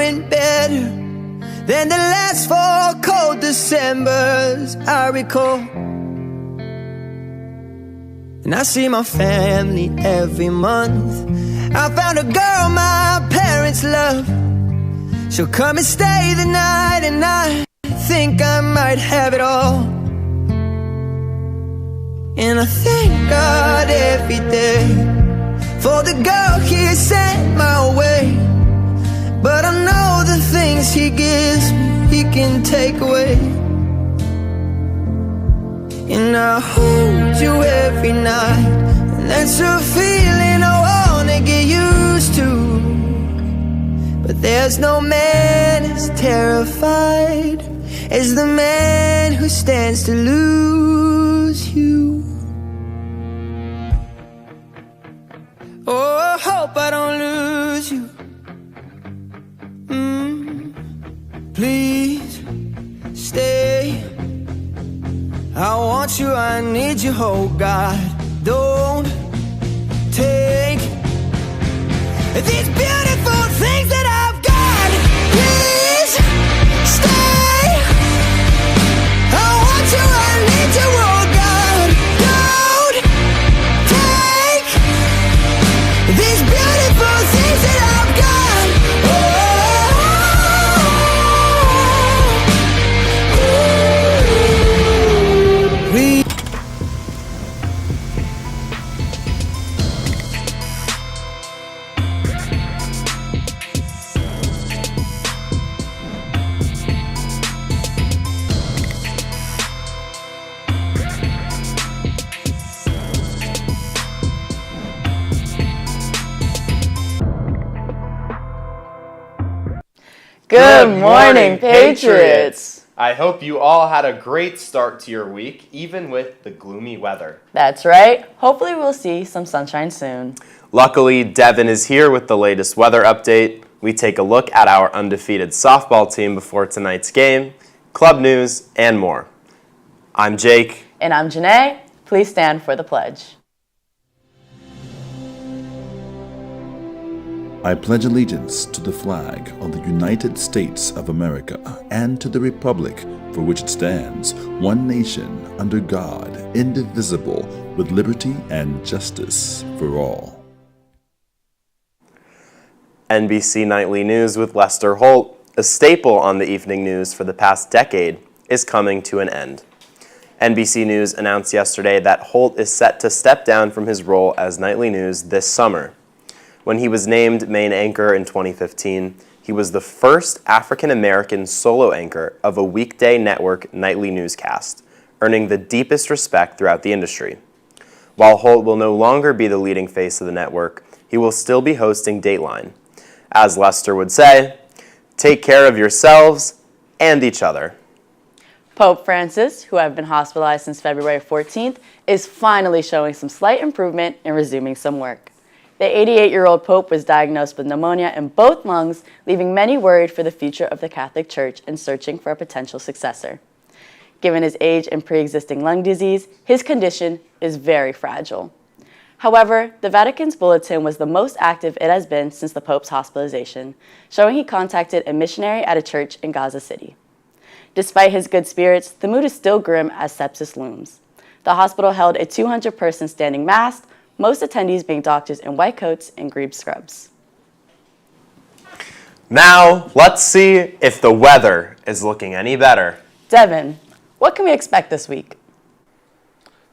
doing better than the last 4 cold Decembers I recall. And I see my family every month. I found a girl my parents love. She'll come and stay the night, and I think I might have it all. And I thank God every day for the girl He sent my way. But I know the things He gives me, He can take away. And I hold you every night, and that's a feeling I wanna get used to. But there's no man as terrified as the man who stands to lose you. Oh, I hope I don't lose you. Please stay. I want you, I need you, oh God. Don't take these beautiful things that I've got. Please stay. I want you, I need you, oh God. Don't take these beautiful things that I've got. Good morning, Patriots! I hope you all had a great start to your week, even with the gloomy weather. That's right. Hopefully we'll see some sunshine soon. Luckily, Devin is here with the latest weather update. We take a look at our undefeated softball team before tonight's game, club news, and more. I'm Jake. And I'm Janae. Please stand for the pledge. I pledge allegiance to the flag of the United States of America and to the republic for which it stands, one nation, under God, indivisible, with liberty and justice for all. NBC Nightly News with Lester Holt, a staple on the evening news for the past decade, is coming to an end. NBC News announced yesterday that Holt is set to step down from his role as Nightly News this summer. When he was named main anchor in 2015, he was the first African-American solo anchor of a weekday network nightly newscast, earning the deepest respect throughout the industry. While Holt will no longer be the leading face of the network, he will still be hosting Dateline. As Lester would say, take care of yourselves and each other. Pope Francis, who had been hospitalized since February 14th, is finally showing some slight improvement and resuming some work. The 88-year-old Pope was diagnosed with pneumonia in both lungs, leaving many worried for the future of the Catholic Church and searching for a potential successor. Given his age and pre-existing lung disease, his condition is very fragile. However, the Vatican's bulletin was the most active it has been since the Pope's hospitalization, showing he contacted a missionary at a church in Gaza City. Despite his good spirits, the mood is still grim as sepsis looms. The hospital held a 200-person standing mass, most attendees being doctors in white coats and green scrubs. Now, let's see if the weather is looking any better. Devin, what can we expect this week?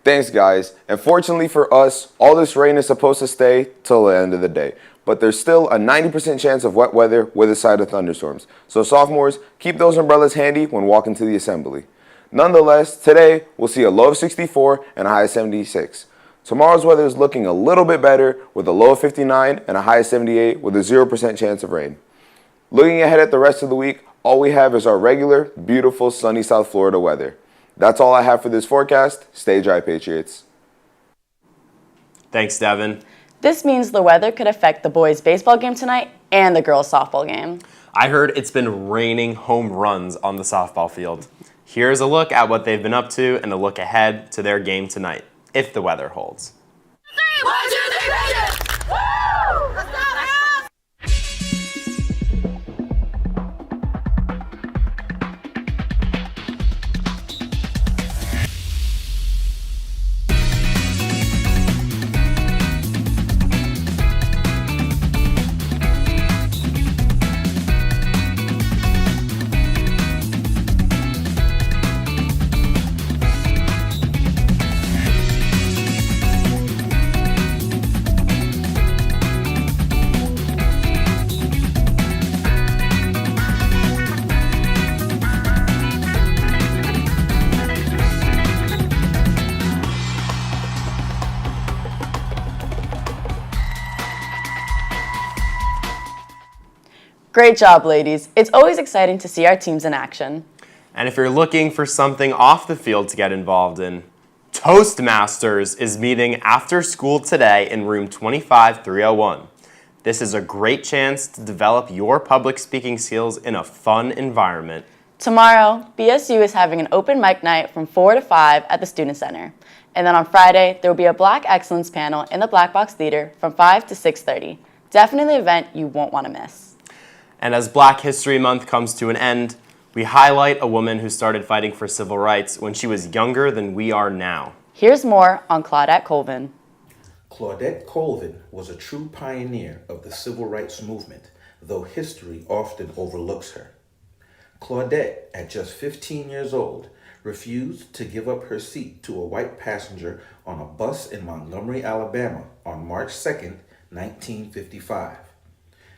Thanks, guys. And fortunately for us, all this rain is supposed to stay till the end of the day. But there's still a 90% chance of wet weather with a side of thunderstorms. So sophomores, keep those umbrellas handy when walking to the assembly. Nonetheless, today we'll see a low of 64 and a high of 76. Tomorrow's weather is looking a little bit better with a low of 59 and a high of 78 with a 0% chance of rain. Looking ahead at the rest of the week, all we have is our regular, beautiful, sunny South Florida weather. That's all I have for this forecast. Stay dry, Patriots. Thanks, Devin. This means the weather could affect the boys' baseball game tonight and the girls' softball game. I heard it's been raining home runs on the softball field. Here's a look at what they've been up to and a look ahead to their game tonight, if the weather holds. 1, 2, 3, 4, 5, 6. Woo! Let's go, Great job, ladies. It's always exciting to see our teams in action. And if you're looking for something off the field to get involved in, Toastmasters is meeting after school today in room 25301. This is a great chance to develop your public speaking skills in a fun environment. Tomorrow, BSU is having an open mic night from 4 to 5 at the Student Center. And then on Friday, there will be a Black Excellence panel in the Black Box Theater from 5 to 6:30. Definitely an event you won't want to miss. And as Black History Month comes to an end, we highlight a woman who started fighting for civil rights when she was younger than we are now. Here's more on Claudette Colvin. Claudette Colvin was a true pioneer of the civil rights movement, though history often overlooks her. Claudette, at just 15 years old, refused to give up her seat to a white passenger on a bus in Montgomery, Alabama on March 2nd, 1955.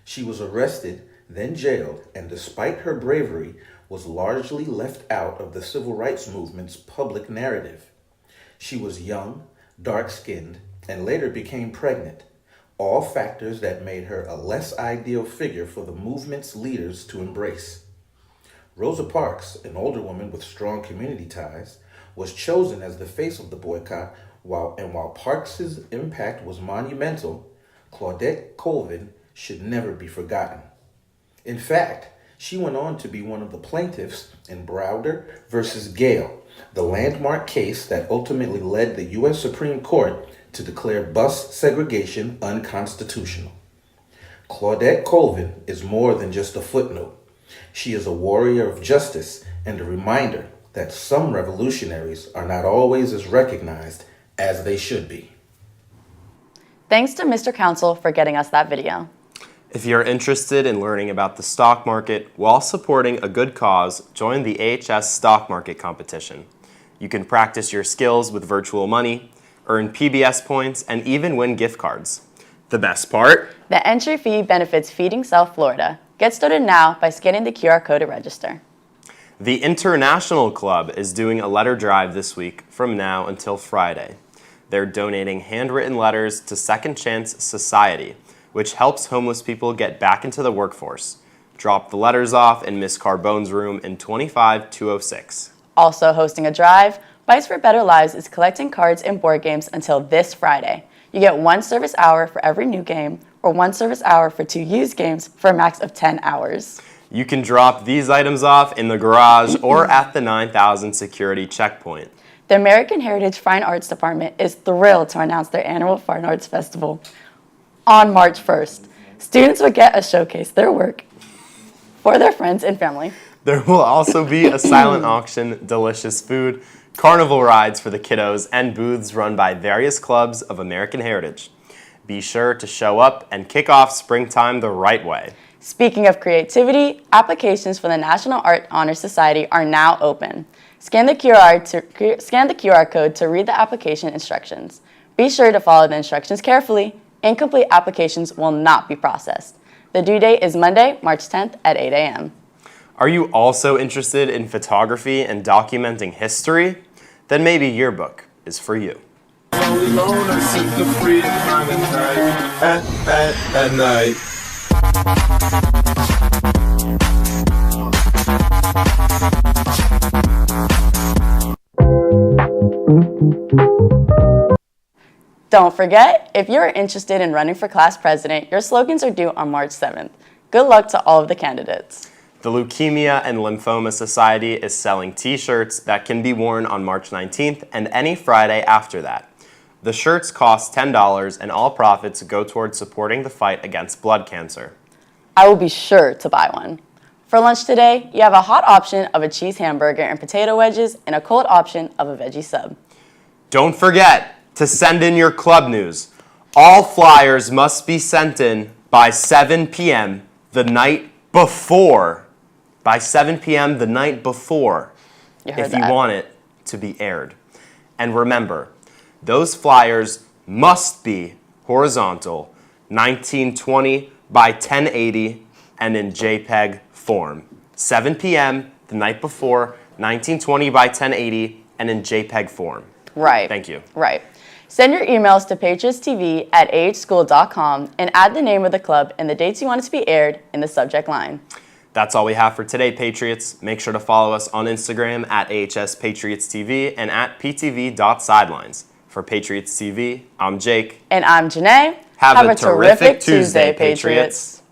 She was arrested, then jailed, and despite her bravery, was largely left out of the civil rights movement's public narrative. She was young, dark-skinned, and later became pregnant, all factors that made her a less ideal figure for the movement's leaders to embrace. Rosa Parks, an older woman with strong community ties, was chosen as the face of the boycott, while Parks' impact was monumental, Claudette Colvin should never be forgotten. In fact, she went on to be one of the plaintiffs in Browder versus Gale, the landmark case that ultimately led the U.S. Supreme Court to declare bus segregation unconstitutional. Claudette Colvin is more than just a footnote. She is a warrior of justice and a reminder that some revolutionaries are not always as recognized as they should be. Thanks to Mr. Council for getting us that video. If you're interested in learning about the stock market while supporting a good cause, join the AHS Stock Market Competition. You can practice your skills with virtual money, earn PBS points, and even win gift cards. The best part? The entry fee benefits Feeding South Florida. Get started now by scanning the QR code to register. The International Club is doing a letter drive this week from now until Friday. They're donating handwritten letters to Second Chance Society, which helps homeless people get back into the workforce. Drop the letters off in Miss Carbone's room in 25206. Also hosting a drive, Bites for Better Lives is collecting cards and board games until this Friday. You get 1 service hour for every new game, or 1 service hour for 2 used games for a max of 10 hours. You can drop these items off in the garage or at the 9000 security checkpoint. The American Heritage Fine Arts Department is thrilled to announce their annual Fine Arts Festival on March 1st. Students will get to showcase their work for their friends and family. There will also be a silent auction, delicious food, carnival rides for the kiddos, and booths run by various clubs of American heritage. Be sure to show up and kick off springtime the right way. Speaking of creativity, applications for the National Art Honor Society are now open. Scan the QR code to read the application instructions. Be sure to follow the instructions carefully. Incomplete applications will not be processed. The due date is Monday, March 10th at 8 a.m. Are you also interested in photography and documenting history? Then maybe your book is for you. At night. Don't forget, if you're interested in running for class president, your slogans are due on March 7th. Good luck to all of the candidates. The Leukemia and Lymphoma Society is selling t-shirts that can be worn on March 19th and any Friday after that. The shirts cost $10 and all profits go towards supporting the fight against blood cancer. I will be sure to buy one. For lunch today, you have a hot option of a cheese hamburger and potato wedges and a cold option of a veggie sub. Don't forget to send in your club news. All flyers must be sent in by 7 p.m. the night before. By 7 p.m. the night before, if you want it to be aired. And remember, those flyers must be horizontal, 1920 by 1080, and in JPEG form. 7 p.m. the night before, 1920 by 1080, and in JPEG form. Right. Thank you. Right. Send your emails to patriotstv@ahschool.com and add the name of the club and the dates you want it to be aired in the subject line. That's all we have for today, Patriots. Make sure to follow us on Instagram at ahs.patriotstv and at ptv.sidelines. For Patriots TV, I'm Jake. And I'm Janae. Have a terrific Tuesday, Patriots.